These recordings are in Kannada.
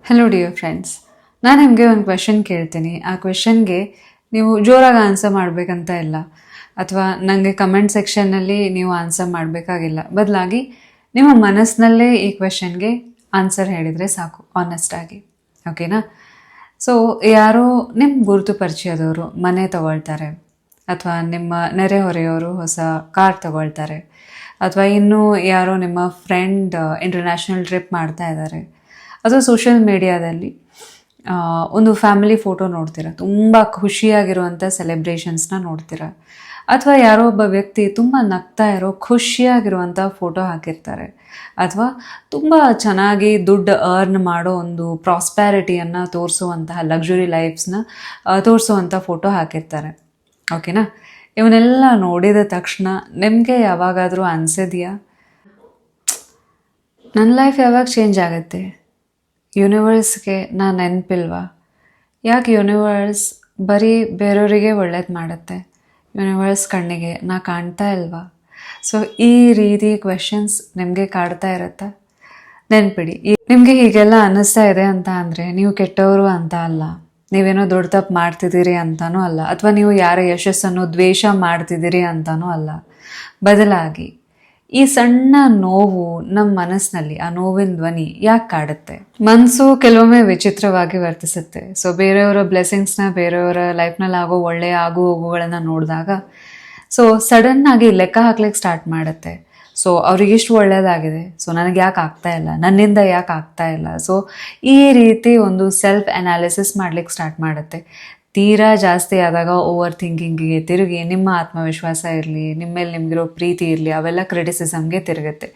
ಹಲೋ ಡಿಯರ್ ಫ್ರೆಂಡ್ಸ್, ನಾನು ನಿಮಗೆ ಒಂದು ಕ್ವೆಶನ್ ಕೇಳ್ತೀನಿ. ಆ ಕ್ವೆಶನ್ಗೆ ನೀವು ಜೋರಾಗಿ ಆನ್ಸರ್ ಮಾಡಬೇಕಂತ ಇಲ್ಲ, ಅಥವಾ ನನಗೆ ಕಮೆಂಟ್ ಸೆಕ್ಷನ್ನಲ್ಲಿ ನೀವು ಆನ್ಸರ್ ಮಾಡಬೇಕಾಗಿಲ್ಲ. ಬದಲಾಗಿ ನಿಮ್ಮ ಮನಸ್ಸಿನಲ್ಲೇ ಈ ಕ್ವೆಶನ್ಗೆ ಆನ್ಸರ್ ಹೇಳಿದರೆ ಸಾಕು, ಆನೆಸ್ಟಾಗಿ. ಓಕೆನಾ? ಸೊ ಯಾರೋ ನಿಮ್ಮ ಗುರುತು ಪರಿಚಯದವರು ಮನೆ ತಗೊಳ್ತಾರೆ, ಅಥವಾ ನಿಮ್ಮ ನೆರೆಹೊರೆಯವರು ಹೊಸ ಕಾರ್ ತಗೊಳ್ತಾರೆ, ಅಥವಾ ಇನ್ನೂ ಯಾರೋ ನಿಮ್ಮ ಫ್ರೆಂಡ್ ಇಂಟರ್ನ್ಯಾಷನಲ್ ಟ್ರಿಪ್ ಮಾಡ್ತಾ ಇದ್ದಾರೆ, ಅಥವಾ ಸೋಷಿಯಲ್ ಮೀಡಿಯಾದಲ್ಲಿ ಒಂದು ಫ್ಯಾಮಿಲಿ ಫೋಟೋ ನೋಡ್ತೀರ, ತುಂಬ ಖುಷಿಯಾಗಿರುವಂಥ ಸೆಲೆಬ್ರೇಷನ್ಸ್ನ ನೋಡ್ತೀರ, ಅಥವಾ ಯಾರೋ ಒಬ್ಬ ವ್ಯಕ್ತಿ ತುಂಬ ನಗ್ತಾ ಇರೋ ಖುಷಿಯಾಗಿರುವಂಥ ಫೋಟೋ ಹಾಕಿರ್ತಾರೆ, ಅಥವಾ ತುಂಬ ಚೆನ್ನಾಗಿ ದುಡ್ಡು ಅರ್ನ್ ಮಾಡೋ ಒಂದು ಪ್ರಾಸ್ಪ್ಯಾರಿಟಿಯನ್ನು ತೋರಿಸುವಂತಹ ಲಕ್ಸುರಿ ಲೈಫ್ಸ್ನ ತೋರಿಸುವಂಥ ಫೋಟೋ ಹಾಕಿರ್ತಾರೆ. ಓಕೆನಾ? ಇವನ್ನೆಲ್ಲ ನೋಡಿದ ತಕ್ಷಣ ನಿಮಗೆ ಯಾವಾಗಾದರೂ ಅನಿಸಿದೆಯಾ, ನನ್ನ ಲೈಫ್ ಯಾವಾಗ ಚೇಂಜ್ ಆಗುತ್ತೆ? ಯೂನಿವರ್ಸ್ಗೆ ನಾನು ನೆನಪಿಲ್ವಾ? ಯಾಕೆ ಯೂನಿವರ್ಸ್ ಬರೀ ಬೇರೆಯವರಿಗೆ ಒಳ್ಳೇದು ಮಾಡುತ್ತೆ? ಯೂನಿವರ್ಸ್ ಕಣ್ಣಿಗೆ ನಾ ಕಾಣ್ತಾ ಇಲ್ವಾ? ಸೊ ಈ ರೀತಿ ಕ್ವೆಶನ್ಸ್ ನಿಮಗೆ ಕಾಡ್ತಾ ಇರುತ್ತೆ. ನೆನ್ಪಿಡಿ, ನಿಮಗೆ ಹೀಗೆಲ್ಲ ಅನ್ನಿಸ್ತಾ ಇದೆ ಅಂತ ಅಂದರೆ ನೀವು ಕೆಟ್ಟವರು ಅಂತ ಅಲ್ಲ, ನೀವೇನೋ ದೊಡ್ಡ ತಪ್ಪು ಮಾಡ್ತಿದ್ದೀರಿ ಅಂತನೂ ಅಲ್ಲ, ಅಥವಾ ನೀವು ಯಾರ ಯಶಸ್ಸನ್ನು ದ್ವೇಷ ಮಾಡ್ತಿದ್ದೀರಿ ಅಂತನೂ ಅಲ್ಲ. ಬದಲಾಗಿ ಈ ಸಣ್ಣ ನೋವು ನಮ್ಮ ಮನಸ್ಸಿನಲ್ಲಿ, ಆ ನೋವಿನ ಧ್ವನಿ ಯಾಕೆ ಕಾಡುತ್ತೆ? ಮನಸ್ಸು ಕೆಲವೊಮ್ಮೆ ವಿಚಿತ್ರವಾಗಿ ವರ್ತಿಸುತ್ತೆ. ಸೊ ಬೇರೆಯವರ ಬ್ಲೆಸ್ಸಿಂಗ್ಸ್ನ, ಬೇರೆಯವರ ಲೈಫ್ನಲ್ಲಿ ಆಗೋ ಒಳ್ಳೆಯ ಆಗು ಹೋಗುಗಳನ್ನು ನೋಡಿದಾಗ ಸೊ ಸಡನ್ನಾಗಿ ಲೆಕ್ಕ ಹಾಕ್ಲಿಕ್ಕೆ ಸ್ಟಾರ್ಟ್ ಮಾಡುತ್ತೆ. ಸೊ ಅವ್ರಿಗೆ ಇಷ್ಟು ಒಳ್ಳೆಯದಾಗಿದೆ, ಸೊ ನನಗೆ ಯಾಕೆ ಆಗ್ತಾ ಇಲ್ಲ, ನನ್ನಿಂದ ಯಾಕೆ ಆಗ್ತಾ ಇಲ್ಲ? ಸೊ ಈ ರೀತಿ ಒಂದು ಸೆಲ್ಫ್ ಅನಾಲಿಸಿಸ್ ಮಾಡ್ಲಿಕ್ಕೆ ಸ್ಟಾರ್ಟ್ ಮಾಡುತ್ತೆ. ತೀರಾ ಜಾಸ್ತಿ ಆದಾಗ ಓವರ್ ಥಿಂಕಿಂಗಿಗೆ ತಿರುಗಿ ನಿಮ್ಮ ಆತ್ಮವಿಶ್ವಾಸ ಇರಲಿ, ನಿಮ್ಮ ಮೇಲೆ ನಿಮಗಿರೋ ಪ್ರೀತಿ ಇರಲಿ, ಅವೆಲ್ಲ ಕ್ರಿಟಿಸಿಸಮ್ಗೆ ತಿರುಗುತ್ತೆ.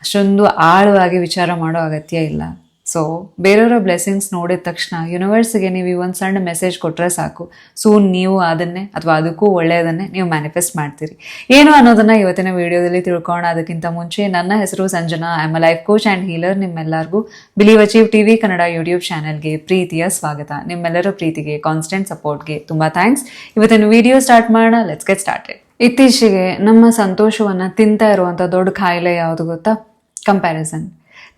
ಅಷ್ಟೊಂದು ಆಳವಾಗಿ ವಿಚಾರ ಮಾಡೋ ಅಗತ್ಯ ಇಲ್ಲ. ಸೊ ಬೇರೆಯವರ ಬ್ಲೆಸ್ಸಿಂಗ್ಸ್ ನೋಡಿದ ತಕ್ಷಣ ಯೂನಿವರ್ಸ್ಗೆ ನೀವು ಒಂದು ಸಣ್ಣ ಮೆಸೇಜ್ ಕೊಟ್ಟರೆ ಸಾಕು, ಸೂನ್ ನೀವು ಅದನ್ನೇ ಅಥವಾ ಅದಕ್ಕೂ ಒಳ್ಳೆಯದನ್ನೇ ನೀವು ಮ್ಯಾನಿಫೆಸ್ಟ್ ಮಾಡ್ತೀರಿ. ಏನು ಅನ್ನೋದನ್ನು ಇವತ್ತಿನ ವಿಡಿಯೋದಲ್ಲಿ ತಿಳ್ಕೊಳ್ಳೋಣ. ಅದಕ್ಕಿಂತ ಮುಂಚೆ ನನ್ನ ಹೆಸರು Sanjana, I am a life coach and healer. ನಿಮ್ಮೆಲ್ಲರಿಗೂ believe achieve TV Kannada YouTube ಚಾನಲ್ಗೆ ಪ್ರೀತಿಯ ಸ್ವಾಗತ. ನಿಮ್ಮೆಲ್ಲರ ಪ್ರೀತಿಗೆ, ಕಾನ್ಸ್ಟೆಂಟ್ ಸಪೋರ್ಟ್ಗೆ ತುಂಬ ಥ್ಯಾಂಕ್ಸ್. ಇವತ್ತಿನ ವಿಡಿಯೋ ಸ್ಟಾರ್ಟ್ ಮಾಡೋಣ. Let's get started. ಇತ್ತೀಚೆಗೆ ನಮ್ಮ ಸಂತೋಷವನ್ನು ತಿಂತಾ ಇರುವಂಥ ದೊಡ್ಡ ಕಾಯಿಲೆ ಯಾವುದು ಗೊತ್ತಾ? ಕಂಪ್ಯಾರಿಸನ್.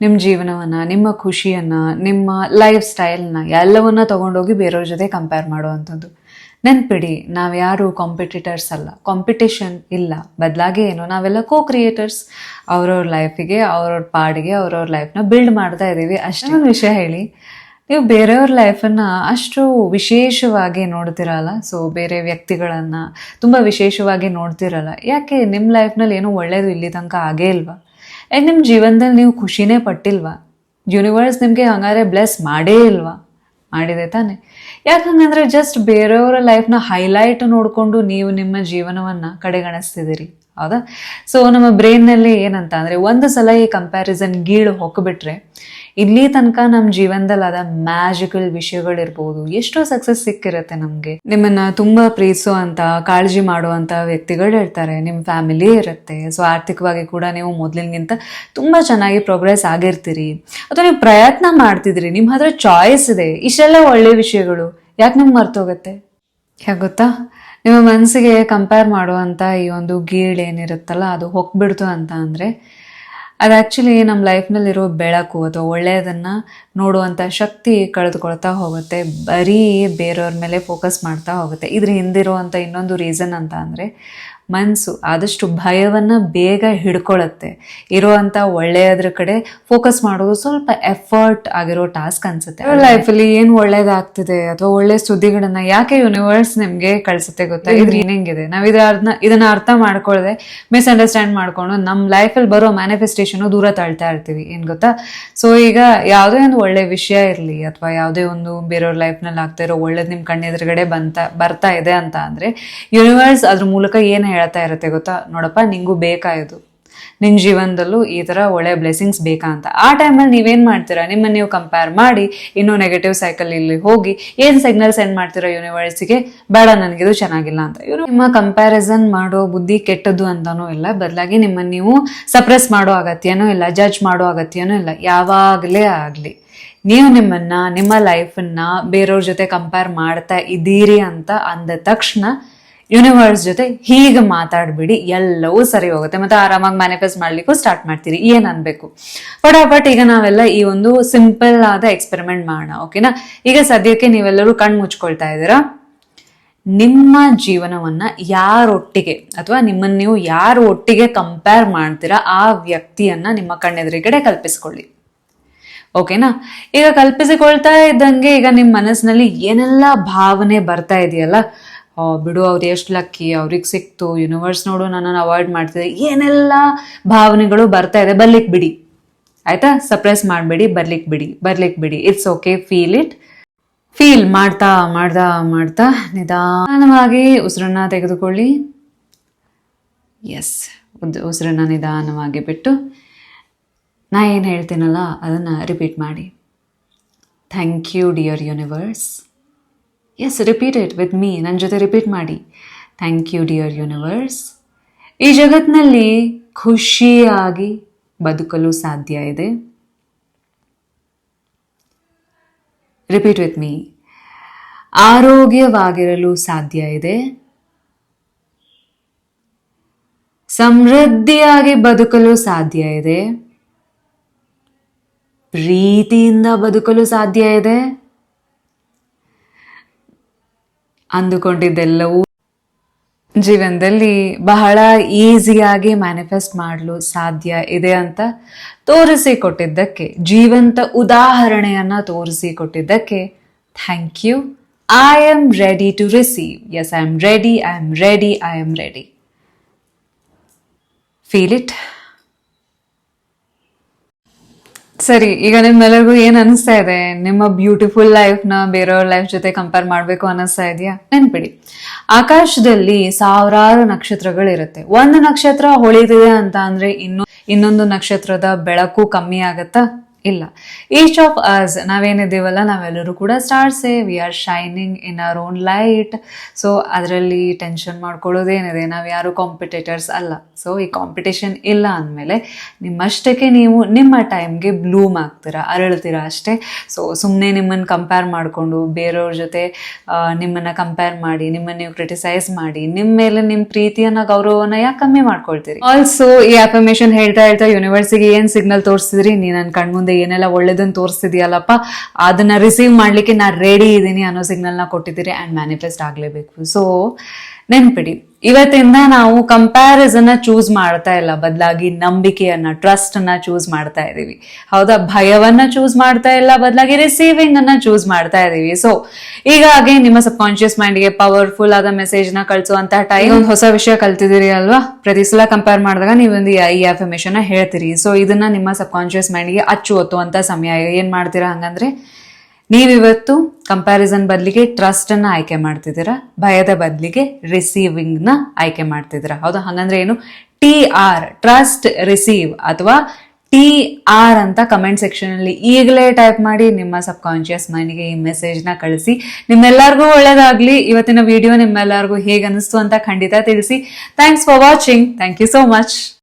ನಿಮ್ಮ ಜೀವನವನ್ನು, ನಿಮ್ಮ ಖುಷಿಯನ್ನು, ನಿಮ್ಮ ಲೈಫ್ ಸ್ಟೈಲ್ನ ಎಲ್ಲವನ್ನ ತೊಗೊಂಡೋಗಿ ಬೇರೆಯವ್ರ ಜೊತೆ ಕಂಪೇರ್ ಮಾಡುವಂಥದ್ದು. ನೆನ್ಪಿಡಿ, ನಾವು ಯಾರು ಕಾಂಪಿಟೇಟರ್ಸ್ ಅಲ್ಲ, ಕಾಂಪಿಟೇಷನ್ ಇಲ್ಲ. ಬದಲಾಗಿ ಏನು, ನಾವೆಲ್ಲ ಕೋ ಕ್ರಿಯೇಟರ್ಸ್. ಅವ್ರವ್ರ ಲೈಫಿಗೆ, ಅವ್ರವ್ರ ಪಾಡಿಗೆ ಅವ್ರವ್ರ ಲೈಫ್ನ ಬಿಲ್ಡ್ ಮಾಡ್ತಾ ಇದ್ದೀವಿ. ಅಷ್ಟೊಂದು ವಿಷಯ ಹೇಳಿ, ನೀವು ಬೇರೆಯವ್ರ ಲೈಫನ್ನು ಅಷ್ಟು ವಿಶೇಷವಾಗಿ ನೋಡ್ತಿರಲ್ಲ. ಸೊ ಬೇರೆ ವ್ಯಕ್ತಿಗಳನ್ನು ತುಂಬ ವಿಶೇಷವಾಗಿ ನೋಡ್ತಿರಲ್ಲ. ಯಾಕೆ? ನಿಮ್ಮ ಲೈಫ್ನಲ್ಲಿ ಏನೂ ಒಳ್ಳೆಯದು ಇಲ್ಲಿ ತನಕ ಆಗೇ ಇಲ್ವಾ? ಯಾಕೆ ನಿಮ್ಮ ಜೀವನದಲ್ಲಿ ನೀವು ಖುಷಿನೇ ಪಟ್ಟಿಲ್ವಾ? ಯೂನಿವರ್ಸ್ ನಿಮಗೆ ಹಂಗಾರೆ ಬ್ಲೆಸ್ ಮಾಡೇ ಇಲ್ವಾ? ಮಾಡಿದೆ ತಾನೆ? ಯಾಕೆ ಹಂಗಂದ್ರೆ ಜಸ್ಟ್ ಬೇರೆಯವರ ಲೈಫ್ನ ಹೈಲೈಟ್ ನೋಡಿಕೊಂಡು ನೀವು ನಿಮ್ಮ ಜೀವನವನ್ನು ಕಡೆಗಣಿಸ್ತಿದ್ದೀರಿ, ಹೌದಾ? ಸೊ ನಮ್ಮ ಬ್ರೈನ್ನಲ್ಲಿ ಏನಂತ ಅಂದರೆ, ಒಂದು ಸಲ ಈ ಕಂಪ್ಯಾರಿಸನ್ ಗೀಳು ಹೊಕ್ಬಿಟ್ರೆ ಇಲ್ಲಿ ತನಕ ನಮ್ಮ ಜೀವನದಲ್ಲಿ ಆದ ಮ್ಯಾಜಿಕಲ್ ವಿಷಯಗಳಿರ್ಬೋದು, ಎಷ್ಟೋ ಸಕ್ಸಸ್ ಸಿಕ್ಕಿರುತ್ತೆ ನಮಗೆ. ನಿಮ್ಮನ್ನ ತುಂಬಾ ಪ್ರೀತಿಸುವಂತ, ಕಾಳಜಿ ಮಾಡುವಂತ ವ್ಯಕ್ತಿಗಳು ಇರ್ತಾರೆ, ನಿಮ್ಮ ಫ್ಯಾಮಿಲಿ ಇರುತ್ತೆ. ಸೊ ಆರ್ಥಿಕವಾಗಿ ಕೂಡ ನೀವು ಮೊದಲಿಗಿಂತ ತುಂಬಾ ಚೆನ್ನಾಗಿ ಪ್ರೋಗ್ರೆಸ್ ಆಗಿರ್ತೀರಿ, ಅಥವಾ ನೀವು ಪ್ರಯತ್ನ ಮಾಡ್ತಿದ್ದೀರಿ, ನಿಮ್ಮ ಹತ್ರ ಚಾಯ್ಸ್ ಇದೆ. ಇಷ್ಟೆಲ್ಲ ಒಳ್ಳೆ ವಿಷಯಗಳು ಯಾಕೆ ನಿಮ್ಗೆ ಮರ್ತೋಗುತ್ತೆ? ಯಾಕೆ ಗೊತ್ತಾ? ನಿಮ್ಮ ಮನಸ್ಸಿಗೆ ಕಂಪೇರ್ ಮಾಡುವಂಥ ಈ ಒಂದು ಗೀಳು ಏನಿರುತ್ತಲ್ಲ, ಅದು ಹೊಕ್ಬಿಡ್ತು ಅಂತ ಅಂದರೆ ಅದು ಆ್ಯಕ್ಚುಲಿ ನಮ್ಮ ಲೈಫ್ನಲ್ಲಿರೋ ಬೆಳಕು ಅಥವಾ ಒಳ್ಳೆಯದನ್ನು ನೋಡುವಂಥ ಶಕ್ತಿ ಕಳೆದುಕೊಳ್ತಾ ಹೋಗುತ್ತೆ. ಬರೀ ಬೇರೆಯವ್ರ ಮೇಲೆ ಫೋಕಸ್ ಮಾಡ್ತಾ ಹೋಗುತ್ತೆ. ಇದ್ರ ಹಿಂದಿರುವಂಥ ಇನ್ನೊಂದು ರೀಸನ್ ಅಂತ ಅಂದರೆ, ಮನಸ್ಸು ಆದಷ್ಟು ಭಯವನ್ನು ಬೇಗ ಹಿಡ್ಕೊಳ್ಳುತ್ತೆ. ಇರುವಂಥ ಒಳ್ಳೆಯದ್ರ ಕಡೆ ಫೋಕಸ್ ಮಾಡೋದು ಸ್ವಲ್ಪ ಎಫರ್ಟ್ ಆಗಿರೋ ಟಾಸ್ಕ್ ಅನ್ಸುತ್ತೆ. ಲೈಫಲ್ಲಿ ಏನು ಒಳ್ಳೇದಾಗ್ತಿದೆ ಅಥವಾ ಒಳ್ಳೆ ಸುದ್ದಿಗಳನ್ನ ಯಾಕೆ ಯೂನಿವರ್ಸ್ ನಿಮಗೆ ಕಳಿಸುತ್ತೆ ಗೊತ್ತಾ? ಇದ್ರ ಏನಿಂಗಿದೆ, ನಾವು ಇದನ್ನ ಅರ್ಥ ಮಾಡ್ಕೊಳ್ಳದೆ ಮಿಸ್ಅಂಡರ್ಸ್ಟ್ಯಾಂಡ್ ಮಾಡ್ಕೊಂಡು ನಮ್ಮ ಲೈಫಲ್ಲಿ ಬರೋ ಮ್ಯಾನಿಫೆಸ್ಟೇಷನ್ ದೂರ ತಳ್ತಾ ಇರ್ತೀವಿ. ಏನು ಗೊತ್ತಾ? ಸೊ ಈಗ ಯಾವುದೇ ಒಂದು ಒಳ್ಳೆ ವಿಷಯ ಇರಲಿ, ಅಥವಾ ಯಾವುದೇ ಒಂದು ಬೇರೆಯವ್ರ ಲೈಫ್ನಲ್ಲಿ ಆಗ್ತಾ ಇರೋ ಒಳ್ಳೇದು ನಿಮ್ಮ ಕಣ್ಣೆದುರುಗಡೆ ಬರ್ತಾ ಇದೆ ಅಂತ ಅಂದರೆ, ಯೂನಿವರ್ಸ್ ಅದ್ರ ಮೂಲಕ ಏನು ಹೇಳ್ತಾ ಇರುತ್ತೆ ಗೊತ್ತಾ? ನೋಡಪ್ಪ, ನಿಂಗೂ ಬೇಕಾ ಇದು, ನಿನ್ನ ಜೀವನದಲ್ಲೂ ಈ ಥರ ಒಳ್ಳೆ ಬ್ಲೆಸ್ಸಿಂಗ್ಸ್ ಬೇಕಾ ಅಂತ. ಆ ಟೈಮಲ್ಲಿ ನೀವೇನು ಮಾಡ್ತೀರಾ? ನಿಮ್ಮನ್ನು ನೀವು ಕಂಪೇರ್ ಮಾಡಿ ಇನ್ನೂ ನೆಗೆಟಿವ್ ಸೈಕಲ್ ಇಲ್ಲಿ ಹೋಗಿ ಏನು ಸಿಗ್ನಲ್ ಸೆಂಡ್ ಮಾಡ್ತೀರಾ ಯೂನಿವರ್ಸಿಗೆ? ಬೇಡ, ನನಗಿದು ಚೆನ್ನಾಗಿಲ್ಲ ಅಂತ. ಇವರು ನಿಮ್ಮ ಕಂಪ್ಯಾರಿಸನ್ ಮಾಡೋ ಬುದ್ಧಿ ಕೆಟ್ಟದ್ದು ಅಂತಾನೂ ಇಲ್ಲ, ಬದಲಾಗಿ ನಿಮ್ಮನ್ನು ನೀವು ಸಪ್ರೆಸ್ ಮಾಡೋ ಅಗತ್ಯನೂ ಇಲ್ಲ, ಜಡ್ಜ್ ಮಾಡೋ ಅಗತ್ಯನೂ ಇಲ್ಲ. ಯಾವಾಗಲೇ ಆಗಲಿ ನೀವು ನಿಮ್ಮನ್ನು, ನಿಮ್ಮ ಲೈಫನ್ನು ಬೇರೆಯವ್ರ ಜೊತೆ ಕಂಪೇರ್ ಮಾಡ್ತಾ ಇದ್ದೀರಿ ಅಂತ ಅಂದ ತಕ್ಷಣ ಯೂನಿವರ್ಸ್ ಜೊತೆ ಹೀಗೆ ಮಾತಾಡ್ಬಿಡಿ, ಎಲ್ಲವೂ ಸರಿ ಹೋಗುತ್ತೆ. ಮತ್ತೆ ಆರಾಮಾಗಿ ಮ್ಯಾನಿಫೆಸ್ಟ್ ಮಾಡ್ಲಿಕ್ಕೂ ಸ್ಟಾರ್ಟ್ ಮಾಡ್ತೀರಿ. ಏನ್ ಅನ್ಬೇಕು ಫಟಾಫಟ್. ಈಗ ನಾವೆಲ್ಲ ಈ ಒಂದು ಸಿಂಪಲ್ ಆದ ಎಕ್ಸ್ಪೆರಿಮೆಂಟ್ ಮಾಡೋಣ, ಓಕೆನಾ? ಈಗ ಸದ್ಯಕ್ಕೆ ನೀವೆಲ್ಲರೂ ಕಣ್ ಮುಚ್ಕೊಳ್ತಾ ಇದ್ದೀರಾ. ನಿಮ್ಮ ಜೀವನವನ್ನ ಯಾರೊಟ್ಟಿಗೆ ಅಥವಾ ನಿಮ್ಮನ್ನ ನೀವು ಯಾರು ಒಟ್ಟಿಗೆ ಕಂಪೇರ್ ಮಾಡ್ತೀರಾ ಆ ವ್ಯಕ್ತಿಯನ್ನ ನಿಮ್ಮ ಕಣ್ಣೆದುರುಗಡೆ ಕಲ್ಪಿಸ್ಕೊಳ್ಳಿ, ಓಕೆನಾ? ಈಗ ಕಲ್ಪಿಸಿಕೊಳ್ತಾ ಇದ್ದಂಗೆ ಈಗ ನಿಮ್ಮ ಮನಸ್ಸಿನಲ್ಲಿ ಏನೆಲ್ಲ ಭಾವನೆ ಬರ್ತಾ ಇದೆಯಲ್ಲ, ಬಿಡು ಅವ್ರು ಎಷ್ಟು ಲಕ್ಕಿ, ಅವ್ರಿಗೆ ಸಿಕ್ತು, ಯೂನಿವರ್ಸ್ ನೋಡು ನನ್ನನ್ನು ಅವಾಯ್ಡ್ ಮಾಡ್ತಿದೆ, ಏನೆಲ್ಲ ಭಾವನೆಗಳು ಬರ್ತಾ ಇದೆ, ಬರ್ಲಿಕ್ಕೆ ಬಿಡಿ ಆಯ್ತಾ? ಸಪ್ರೆಸ್ ಮಾಡಬೇಡಿ, ಬರ್ಲಿಕ್ಕೆ ಬಿಡಿ. It's okay, feel it. Feel ಮಾಡ್ತಾ ಮಾಡ್ತಾ ಮಾಡ್ತಾ ನಿಧಾನವಾಗಿ ಉಸಿರನ್ನ ತೆಗೆದುಕೊಳ್ಳಿ. ಎಸ್, ಉಸಿರನ್ನ ನಿಧಾನವಾಗಿ ಬಿಟ್ಟು ನಾ ಏನು ಹೇಳ್ತೀನಲ್ಲ ಅದನ್ನು ರಿಪೀಟ್ ಮಾಡಿ. Thank you dear universe. Yes, repeat it with me. ನನ್ನ ಜೊತೆ ರಿಪೀಟ್ ಮಾಡಿ. Thank you dear universe. ಈ ಜಗತ್ತಿನಲ್ಲಿ ಖುಷಿಯಾಗಿ ಬದುಕಲು ಸಾಧ್ಯ ಇದೆ. Repeat with me. ಆರೋಗ್ಯವಾಗಿರಲು ಸಾಧ್ಯ ಇದೆ. ಸಮೃದ್ಧಿಯಾಗಿ ಬದುಕಲು ಸಾಧ್ಯ ಇದೆ. ಪ್ರೀತಿಯಿಂದ ಬದುಕಲು ಸಾಧ್ಯ ಇದೆ. ಅಂದುಕೊಂಡಿದ್ದೆಲ್ಲವೂ ಜೀವನದಲ್ಲಿ ಬಹಳ ಈಸಿಯಾಗಿ ಮ್ಯಾನಿಫೆಸ್ಟ್ ಮಾಡಲು ಸಾಧ್ಯ ಇದೆ ಅಂತ ತೋರಿಸಿಕೊಟ್ಟಿದ್ದಕ್ಕೆ, ಜೀವಂತ ಉದಾಹರಣೆಯನ್ನ ತೋರಿಸಿಕೊಟ್ಟಿದ್ದಕ್ಕೆ thank you. I am ready to receive. Yes, I am ready, I am ready, I am ready. Feel it. ಸರಿ, ಈಗ ನಿಮ್ಮೆಲ್ಲರಿಗೂ ಏನ್ ಅನಿಸ್ತಾ ಇದೆ? ನಿಮ್ಮ ಬ್ಯೂಟಿಫುಲ್ ಲೈಫ್ನ ಬೇರೆಯವ್ರ ಲೈಫ್ ಜೊತೆ ಕಂಪೇರ್ ಮಾಡಬೇಕು ಅನ್ನಿಸ್ತಾ ಇದೆಯಾ? ನೆನ್ಪಿಡಿ, ಆಕಾಶದಲ್ಲಿ ಸಾವಿರಾರು ನಕ್ಷತ್ರಗಳಿರುತ್ತೆ. ಒಂದು ನಕ್ಷತ್ರ ಹೊಳಿತಿದೆ ಅಂತ ಅಂದ್ರೆ ಇನ್ನೊಂದು ನಕ್ಷತ್ರದ ಬೆಳಕು ಕಮ್ಮಿ ಆಗತ್ತಾ? ಇಲ್ಲ. ಈಚ್ ಆಫ್ ಅಸ್, ನಾವೇನಿದ್ದೀವಲ್ಲ ನಾವೆಲ್ಲರೂ ಕೂಡ ಸ್ಟಾರ್ಸೇ. We are shining in our own light. So ಅದರಲ್ಲಿ ಟೆನ್ಷನ್ ಮಾಡ್ಕೊಳ್ಳೋದೇನಿದೆ? ನಾವು ಯಾರು ಕಾಂಪಿಟೇಟರ್ಸ್ ಅಲ್ಲ. ಸೊ ಈ ಕಾಂಪಿಟೇಷನ್ ಇಲ್ಲ ಅಂದಮೇಲೆ ನಿಮ್ಮಷ್ಟಕ್ಕೆ ನೀವು ನಿಮ್ಮ ಟೈಮ್ಗೆ ಬ್ಲೂಮ್ ಆಗ್ತೀರಾ, ಅರಳ್ತೀರಾ ಅಷ್ಟೇ. ಸೊ ಸುಮ್ಮನೆ ನಿಮ್ಮನ್ನು ಕಂಪೇರ್ ಮಾಡಿಕೊಂಡು ಬೇರೆಯವ್ರ ಜೊತೆ ನಿಮ್ಮನ್ನು ಕಂಪೇರ್ ಮಾಡಿ, ನಿಮ್ಮನ್ನು ನೀವು ಕ್ರಿಟಿಸೈಸ್ ಮಾಡಿ, ನಿಮ್ಮ ಮೇಲೆ ನಿಮ್ಮ ಪ್ರೀತಿಯನ್ನ ಗೌರವನ ಯಾಕೆ ಕಮ್ಮಿ ಮಾಡ್ಕೊಳ್ತೀರಿ? ಆಲ್ಸೋ ಈ ಅಫರ್ಮೇಷನ್ ಹೇಳ್ತಾ ಯೂನಿವರ್ಸಿಗೆ ಏನ್ ಸಿಗ್ನಲ್ ತೋರಿಸಿದ್ರಿ? ನೀ ನನ್ನ ಕಣ್ಮುಂದೆ ಏನೆಲ್ಲ ಒಳ್ಳೇದನ್ನ ತೋರಿಸ್ತಿದ್ಯಲ್ಲಪ್ಪ, ಅದನ್ನ ರಿಸೀವ್ ಮಾಡ್ಲಿಕ್ಕೆ ನಾನು ರೆಡಿ ಇದ್ದೀನಿ ಅನ್ನೋ ಸಿಗ್ನಲ್ನ ಕೊಟ್ಟಿದ್ದೀರಿ ಅಂಡ್ ಮ್ಯಾನಿಫೆಸ್ಟ್ ಆಗಲೇಬೇಕು. ಸೊ ನೆನ್ಪಿಡಿ, ಇವತ್ತಿಂದ ನಾವು ಕಂಪ್ಯಾರಿಸನ್ ಚೂಸ್ ಮಾಡ್ತಾ ಇಲ್ಲ, ಬದಲಾಗಿ ನಂಬಿಕೆಯನ್ನ, ಟ್ರಸ್ಟ್ ಅನ್ನ ಚೂಸ್ ಮಾಡ್ತಾ ಇದೀವಿ. ಹೌದಾ? ಭಯವನ್ನ ಚೂಸ್ ಮಾಡ್ತಾ ಇಲ್ಲ, ಬದಲಾಗಿ ರಿಸೀವಿಂಗ್ ಅನ್ನ ಚೂಸ್ ಮಾಡ್ತಾ ಇದೀವಿ. ಸೊ ಹೀಗಾಗಿ ನಿಮ್ಮ ಸಬ್ ಕಾನ್ಶಿಯಸ್ ಮೈಂಡ್ಗೆ ಪವರ್ಫುಲ್ ಆದ ಮೆಸೇಜ್ ನ ಕಳಿಸುವಂತಹ ಟೈಮ್. ಒಂದು ಹೊಸ ವಿಷಯ ಕಲ್ತಿದ್ದೀರಿ ಅಲ್ವಾ? ಪ್ರತಿ ಸಲ ಕಂಪೇರ್ ಮಾಡಿದಾಗ ನೀವೊಂದು ಈ ಅಫರ್ಮೇಷನ್ ಹೇಳ್ತೀರಿ. ಸೊ ಇದನ್ನ ನಿಮ್ಮ ಸಬ್ ಕಾನ್ಶಿಯಸ್ ಮೈಂಡ್ಗೆ ಅಚ್ಚು ಒತ್ತುವಂತ ಸಮಯ. ಏನ್ ಮಾಡ್ತೀರಾ ಹಂಗಂದ್ರೆ, ನೀವಿವತ್ತು ಕಂಪ್ಯಾರಿಸನ್ ಬದಲಿಗೆ ಟ್ರಸ್ಟ್ ಅನ್ನ ಆಯ್ಕೆ ಮಾಡ್ತಿದ್ದೀರಾ, ಭಯದ ಬದಲಿಗೆ ರಿಸೀವಿಂಗ್ ನ ಆಯ್ಕೆ ಮಾಡ್ತಿದ್ದೀರಾ. ಹೌದಾ? ಹಂಗಂದ್ರೆ ಏನು? TR, ಟ್ರಸ್ಟ್ ರಿಸೀವ್, ಅಥವಾ TR ಅಂತ ಕಮೆಂಟ್ ಸೆಕ್ಷನ್ ಅಲ್ಲಿ ಈಗಲೇ ಟೈಪ್ ಮಾಡಿ ನಿಮ್ಮ ಸಬ್ ಕಾನ್ಶಿಯಸ್ ಮೈಂಡ್ಗೆ ಈ ಮೆಸೇಜ್ ನ ಕಳಿಸಿ. ನಿಮ್ಮೆಲ್ಲರಿಗೂ ಒಳ್ಳೇದಾಗ್ಲಿ. ಇವತ್ತಿನ ವಿಡಿಯೋ ನಿಮ್ಮೆಲ್ಲರಿಗೂ ಹೇಗೆ ಅನಿಸ್ತು ಅಂತ ಖಂಡಿತ ತಿಳಿಸಿ. Thanks for watching. Thank you so much.